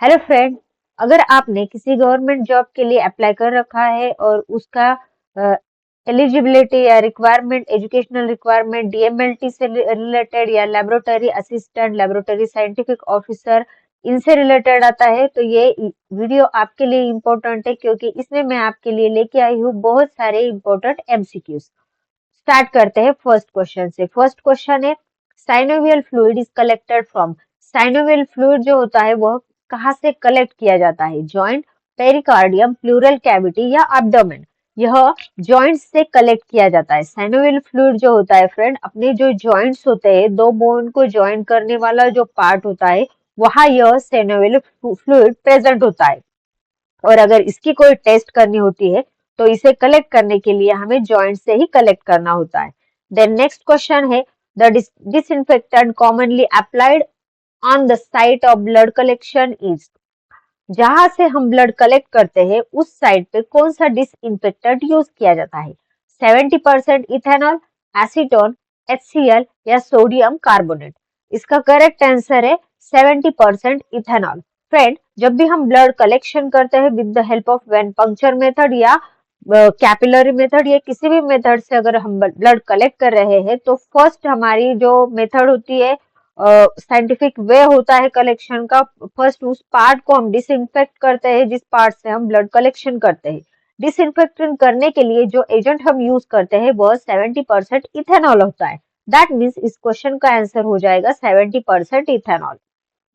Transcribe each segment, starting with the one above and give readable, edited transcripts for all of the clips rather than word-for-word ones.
Hello friend. अगर आपने किसी गवर्नमेंट जॉब के लिए अप्लाई कर रखा है और उसका एलिजिबिलिटी या रिक्वायरमेंट, एजुकेशनल रिक्वायरमेंट डीएमएलटी से रिलेटेड या laboratory assistant, laboratory scientific officer, इनसे रिलेटेड आता है, तो ये वीडियो आपके लिए इम्पोर्टेंट है क्योंकि इसमें मैं आपके लिए लेके आई हूँ बहुत सारे इम्पोर्टेंट एमसीक्यूज। स्टार्ट करते हैं फर्स्ट क्वेश्चन से। फर्स्ट क्वेश्चन है, synovial fluid is collected from. Synovial fluid जो होता है वह कहाँ से कलेक्ट किया जाता है? जॉइंट, पेरिकार्डियम, प्लूरल कैविटी या एब्डोमेन। यह जॉइंट्स से कलेक्ट किया जाता है। साइनोवियल फ्लूइड जो होता है फ्रेंड, अपने जो जॉइंट्स होते हैं, दो बोन को ज्वाइन करने वाला जो पार्ट होता है, वहां यह साइनोवियल फ्लूइड प्रेजेंट होता है। और अगर इसकी कोई टेस्ट करनी होती है तो इसे कलेक्ट करने के लिए हमें जॉइंट से ही कलेक्ट करना होता है। देन नेक्स्ट क्वेश्चन है, the disinfectant commonly applied on the site of blood collection is. जहां से हम ब्लड कलेक्ट करते हैं उस साइट पे कौन सा डिसइंफेक्टेंट यूज किया जाता है? 70% इथेनॉल, एसीटोन, HCl या सोडियम कार्बोनेट। इसका करेक्ट आंसर है 70% इथेनॉल। फ्रेंड, जब भी हम ब्लड कलेक्शन करते हैं with the help of when puncture method या कैपिलरी मेथड या किसी भी मेथड से अगर हम ब्लड कलेक्ट कर रहे हैं, तो फर्स्ट हमारी जो मेथड होती है, साइंटिफिक वे होता है कलेक्शन का, फर्स्ट उस पार्ट को हम डिसइंफेक्ट करते हैं जिस पार्ट से हम ब्लड कलेक्शन करते हैं। डिसइंफेक्शन करने के लिए जो एजेंट हम यूज करते हैं वह 70% इथेनॉल होता है। दैट मीन्स इस क्वेश्चन का आंसर हो जाएगा 70% इथेनॉल।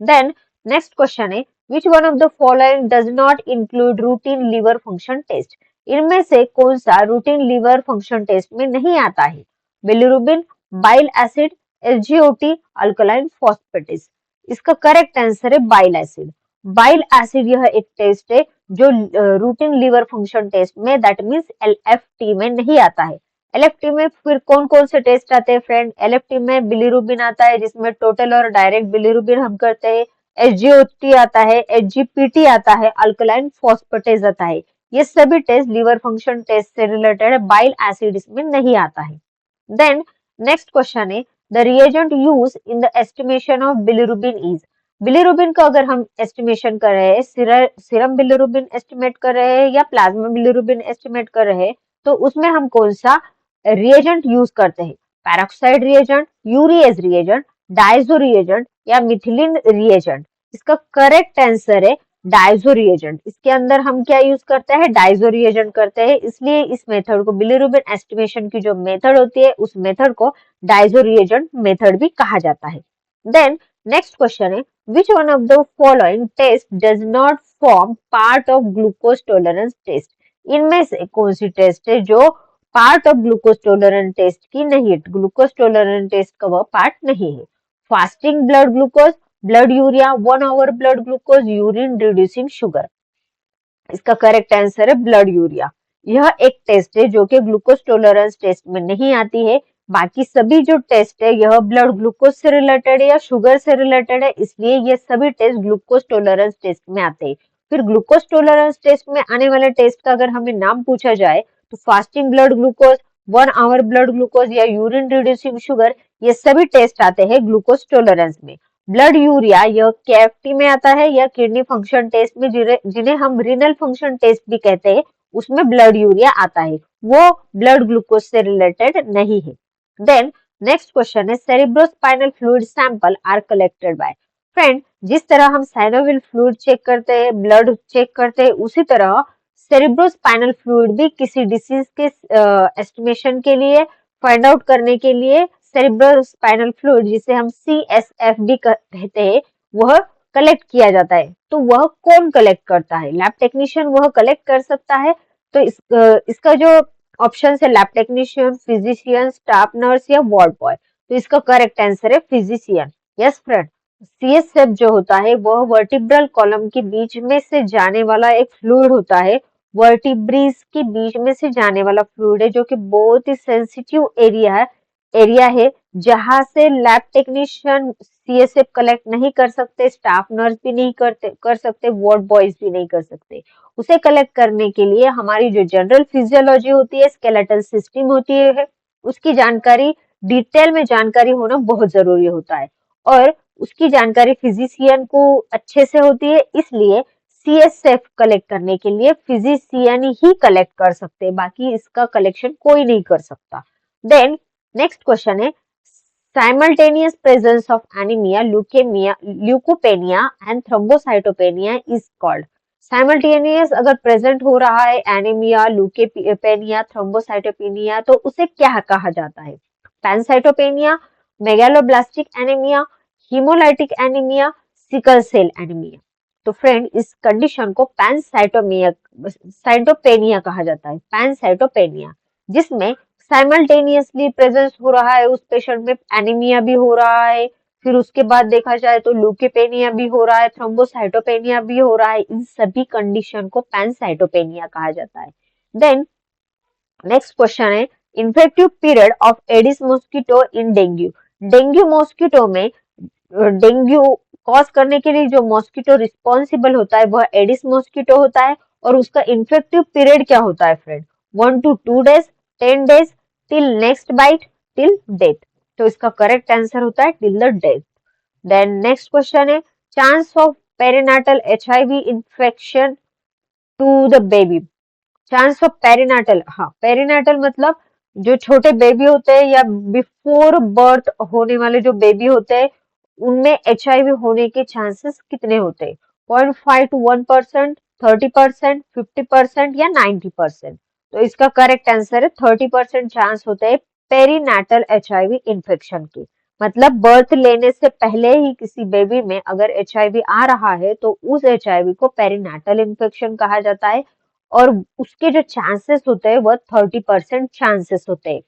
देन नेक्स्ट क्वेश्चन है, which one of the following does not include routine liver function test. इनमें से कौन सा रूटीन लीवर फंक्शन टेस्ट में नहीं आता है? Bilirubin, bile acid, SGOT, alkaline phosphatase. इसका करेक्ट आंसर है बाइल एसिड। बाइल एसिड यह एक टेस्ट है जो रूटीन लीवर फंक्शन टेस्ट में, दैट मीन्स एलएफटी में नहीं आता है। एलएफटी में फिर कौन कौन से टेस्ट आते हैं फ्रेंड? एलएफटी में बिलिरुबिन आता है जिसमें टोटल और डायरेक्ट बिलिरुबिन हम करते हैं, एसजीओटी आता है, एचजीपीटी आता है, अल्कलाइन फॉस्फेटेस आता है। ये सभी टेस्ट लीवर फंक्शन टेस्ट से रिलेटेड है, बाइल एसिड इसमें नहीं आता है। देन नेक्स्ट क्वेश्चन है, the reagent use in the estimation of bilirubin is. Bilirubin का अगर हम एस्टिमेशन कर रहे हैं, सीरम बिलिरुबिन एस्टिमेट कर रहे हैं या प्लाज्मा बिलिरुबिन एस्टिमेट कर रहे हैं, तो उसमें हम कौन सा रिएजेंट यूज करते हैं? Peroxide reagent, urease reagent, diazo reagent या मिथिलिन रिएजेंट। इसका करेक्ट आंसर है डायजो रिएजेंट। इसके अंदर हम क्या यूज करते हैं? डायजो रिएजेंट करते हैं, इसलिए इस मेथड को, बिलिरुबिन एस्टिमेशन की जो मेथड होती है उस मेथड को डायजो रिएजेंट मेथड भी कहा जाता है। देन नेक्स्ट क्वेश्चन है, which one of the following test does not form part of glucose tolerance test. इनमें से कौन सी टेस्ट है जो part of glucose tolerance test की नहीं है? ग्लूकोज टॉलरेंस टेस्ट का वह पार्ट नहीं है। Fasting blood glucose, blood urea, 1 hour blood glucose, urine reducing sugar. इसका करेक्ट आंसर है ब्लड यूरिया। यह एक टेस्ट है जो कि ग्लूकोज टॉलरेंस टेस्ट में नहीं आती है। बाकी सभी जो टेस्ट है यह ब्लड ग्लूकोज से रिलेटेड है या शुगर से रिलेटेड है, इसलिए ये सभी टेस्ट ग्लूकोज टॉलरेंस टेस्ट में आते हैं। फिर ग्लूकोज टॉलरेंस टेस्ट में आने वाले टेस्ट का अगर हमें नाम पूछा जाए तो fasting blood glucose, 1 hour blood glucose या यूरिन रिड्यूसिंग शुगर, ये सभी टेस्ट आते हैं ग्लूकोज टॉलरेंस में। ब्लड यूरिया यह केएफटी में आता है या किडनी फंक्शन टेस्ट में, जिन्हें हम रीनल फंक्शन टेस्ट भी कहते हैं, उसमें ब्लड यूरिया आता है, वो ब्लड ग्लूकोज से रिलेटेड नहीं है। देन नेक्स्ट क्वेश्चन है, cerebrospinal fluid sample are collected by. Friend, जिस तरह हम साइनोवियल फ्लूइड चेक करते हैं, ब्लड चेक करते हैं, उसी तरह सेरिब्रोस्पाइनल फ्लूइड भी किसी डिसीज के एस्टिमेशन के लिए, फाइंड आउट करने के लिए सेरिब्रोस्पाइनल फ्लूइड, जिसे हम CSF भी कहते हैं, वह कलेक्ट किया जाता है। तो वह कौन कलेक्ट करता है? लैब टेक्नीशियन वह कलेक्ट कर सकता है। तो इसका जो ऑप्शन है, lab technician, physician, staff nurse या वार्ड बॉय, तो इसका करेक्ट आंसर है फिजिशियन। यस फ्रेंड, CSF जो होता है वह वर्टिब्रल कॉलम के बीच में से जाने वाला एक फ्लूइड होता है। वर्टिब्रीज के बीच में से जाने वाला फ्लूइड है जो कि बहुत ही सेंसिटिव एरिया है जहां से लैब टेक्नीशियन CSF कलेक्ट नहीं कर सकते, स्टाफ नर्स भी नहीं कर सकते, वार्ड बॉयज भी नहीं कर सकते। उसे कलेक्ट करने के लिए हमारी जो जनरल फिजियोलॉजी होती है, स्केलेटल सिस्टम होती है, उसकी जानकारी, डिटेल में जानकारी होना बहुत जरूरी होता है। और उसकी जानकारी फिजिशियन को अच्छे से होती है, इसलिए CSF कलेक्ट करने के लिए फिजिशियन ही कलेक्ट कर सकते हैं, बाकी इसका कलेक्शन कोई नहीं कर सकता। देन नेक्स्ट क्वेश्चन है simultaneous presence of anemia, leukemia, leukopenia and thrombocytopenia is called। Simultaneous अगर प्रेजेंट हो रहा है एनीमिया, ल्यूकेपेनिया, थ्रोम्बोसाइटोपेनिया तो उसे क्या कहा जाता है? Pancytopenia, megaloblastic anaemia, haemolytic anaemia, sickle cell anaemia. तो फ्रेंड इस कंडीशन को साइटोपेनिया कहा जाता है, पैनसाइटोपेनिया, जिसमें साइमल्टेनियसली प्रेजेंस हो रहा है, उस पेशेंट में एनीमिया भी हो रहा है, फिर उसके बाद देखा जाए तो ल्यूकेपेनिया भी हो रहा है, थ्रोम्बोसाइटोपेनिया भी हो रहा है। इन सभी कंडीशन को पैनसाइटोपेनिया कहा जाता है। देन नेक्स्ट क्वेश्चन है infective period of Aedes mosquito in dengue. Dengue mosquito में डेंगू कॉज करने के लिए जो मॉस्किटो रिस्पॉन्सिबल होता है वह एडिस मॉस्किटो होता है, और उसका इन्फेक्टिव पीरियड क्या होता है friend? 1 to 2 days, 10 days, till next bite, till death. तो इसका करेक्ट आंसर होता है till the death. Then next question है chance of perinatal HIV infection to the baby. Chance of perinatal, हाँ पेरिनाटल मतलब जो छोटे बेबी होते हैं या बिफोर बर्थ होने वाले जो बेबी होते हैं उनमें HIV होने के चांसेस कितने होते हैं? 0.5 to 1%, 30%, 50% या 90%। तो इसका करेक्ट आंसर है 30% चांस होते हैं पेरिनाटल HIV इन्फेक्शन के। मतलब बर्थ लेने से पहले ही किसी बेबी में अगर HIV आ रहा है तो उस HIV को पेरिनाटल इन्फेक्शन कहा जाता है, और उसके जो चांसेस होते हैं वह 30% चांसेस होते हैं।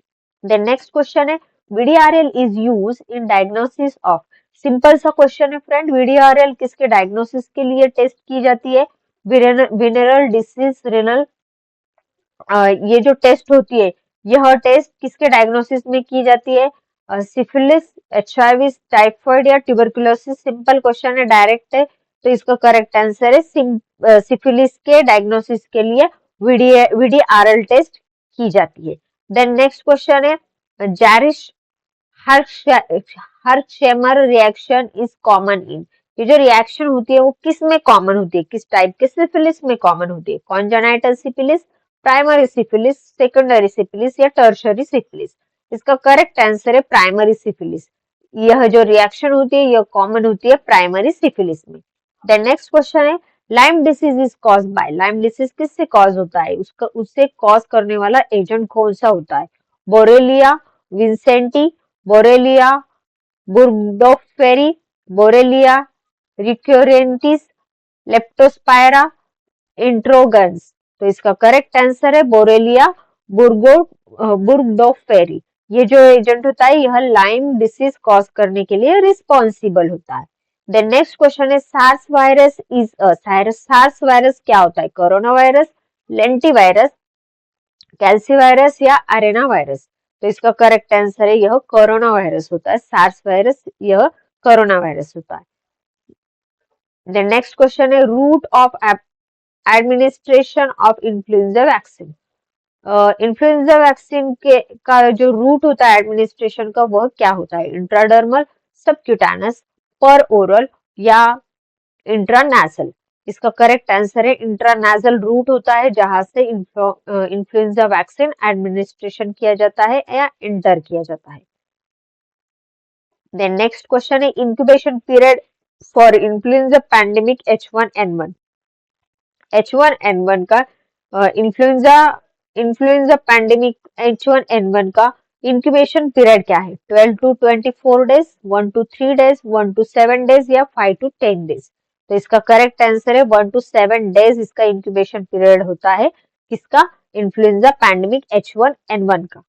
देन नेक्स्ट क्वेश्चन है VDRL is use in diagnosis of. Simple सा क्वेश्चन है फ्रेंड, VDRL किसके डायग्नोसिस के लिए टेस्ट की जाती है? विनेरल डिसीज रेनल, ये जो टेस्ट होती है यह टेस्ट किसके डायग्नोसिस में की जाती है? सिफिलिस, HIV, टाइफाइड या ट्यूबरकुलोसिस। सिंपल क्वेश्चन है, डायरेक्ट है, तो इसका करेक्ट आंसर है सिफिलिस के डायग्नोसिस के लिए VDRL टेस्ट की जाती है। देन नेक्स्ट क्वेश्चन है जैरिश हर्शेमर रिएक्शन इज कॉमन इन। ये जो रिएक्शन होती है वो किस में कॉमन होती है, किस टाइप के सिफिलिस में कॉमन होती है? Congenital syphilis, primary syphilis, secondary syphilis या टर्शरी सिफिलिस। इसका करेक्ट आंसर है प्राइमरी सिफिलिस। यह जो रिएक्शन होती है यह कॉमन होती है प्राइमरी सिफिलिस में। देन नेक्स्ट क्वेश्चन है lime disease is cause by. Lime disease किससे कॉज होता है? उससे कॉज करने वाला एजेंट कौन सा होता है? Borrelia vincentii, Borrelia burgdorferi, Borrelia recurrentis, Leptospira, interrogans. तो इसका करेक्ट आंसर है बोरेलिया बुर्गडॉक्फेरी। ये जो एजेंट होता है यह लाइम डिसीज कॉज करने के लिए रिस्पॉन्सिबल होता है। देन नेक्स्ट क्वेश्चन है SARS virus is a. SARS virus क्या होता है? Corona virus, lenti virus, calci virus या अरेना वायरस। तो इसका करेक्ट आंसर है यह कोरोना वायरस होता है, सार्स वायरस यह कोरोना वायरस होता है। देन नेक्स्ट क्वेश्चन है route of administration of influenza vaccine. Influenza vaccine के का जो रूट होता है एडमिनिस्ट्रेशन का वह क्या होता है? इंट्राडर्मल, सबक्यूटानस, पर ओरल या इंट्रानेसल। इसका करेक्ट आंसर है इंट्रानेसल रूट होता है जहां से इन्फ्लुएंजा वैक्सीन एडमिनिस्ट्रेशन किया जाता है या इंटर किया जाता है। देन नेक्स्ट क्वेश्चन है incubation period for influenza pandemic H1N1। H1N1 का इन्फ्लुएंजा पैंडेमिक H1N1 का इंक्यूबेशन पीरियड क्या है? 12 to 24 days, 1 to 3 days, 1 to 7 days या 5 to 10 डेज। तो इसका करेक्ट आंसर है 1 to 7 डेज इसका इंक्यूबेशन पीरियड होता है किसका? इन्फ्लुएंजा पैंडेमिक H1N1 का।